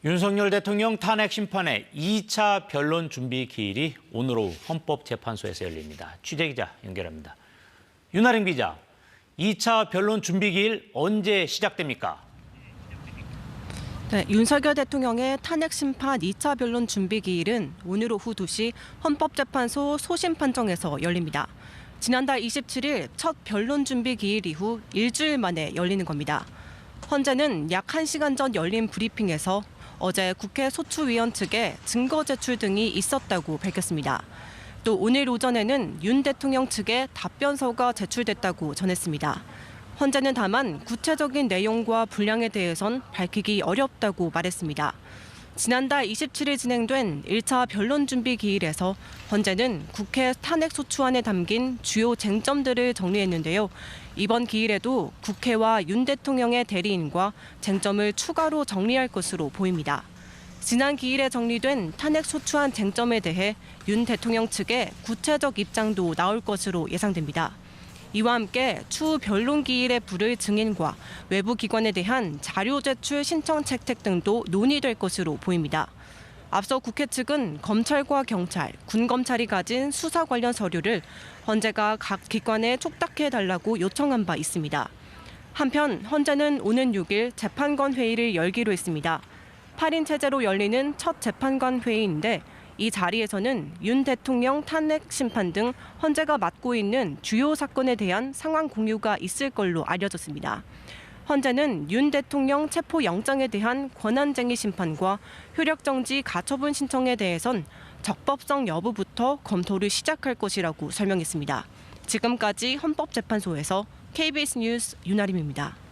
윤석열 대통령 탄핵 심판의 2차 변론 준비 기일이 오늘 오후 헌법재판소에서 열립니다. 취재기자 연결합니다. 윤아림 기자, 2차 변론 준비 기일 언제 시작됩니까? 네, 윤석열 대통령의 탄핵 심판 2차 변론 준비 기일은 오늘 오후 2시 헌법재판소 소심 판정에서 열립니다. 지난달 27일 첫 변론 준비 기일 이후 일주일 만에 열리는 겁니다. 헌재는 약 1시간 전 열린 브리핑에서 어제 국회 소추위원 측에 증거 제출 등이 있었다고 밝혔습니다. 또 오늘 오전에는 윤 대통령 측에 답변서가 제출됐다고 전했습니다. 헌재는 다만 구체적인 내용과 분량에 대해선 밝히기 어렵다고 말했습니다. 지난달 27일 진행된 1차 변론 준비 기일에서 헌재는 국회 탄핵 소추안에 담긴 주요 쟁점들을 정리했는데요. 이번 기일에도 국회와 윤 대통령의 대리인과 쟁점을 추가로 정리할 것으로 보입니다. 지난 기일에 정리된 탄핵 소추안 쟁점에 대해 윤 대통령 측의 구체적 입장도 나올 것으로 예상됩니다. 이와 함께 추후 변론 기일에 부를 증인과 외부 기관에 대한 자료 제출 신청 채택 등도 논의될 것으로 보입니다. 앞서 국회 측은 검찰과 경찰, 군검찰이 가진 수사 관련 서류를 헌재가 각 기관에 촉탁해달라고 요청한 바 있습니다. 한편 헌재는 오는 6일 재판관 회의를 열기로 했습니다. 8인 체제로 열리는 첫 재판관 회의인데 이 자리에서는 윤 대통령 탄핵 심판 등 헌재가 맡고 있는 주요 사건에 대한 상황 공유가 있을 걸로 알려졌습니다. 헌재는 윤 대통령 체포영장에 대한 권한쟁의 심판과 효력정지 가처분 신청에 대해선 적법성 여부부터 검토를 시작할 것이라고 설명했습니다. 지금까지 헌법재판소에서 KBS 뉴스 윤아림입니다.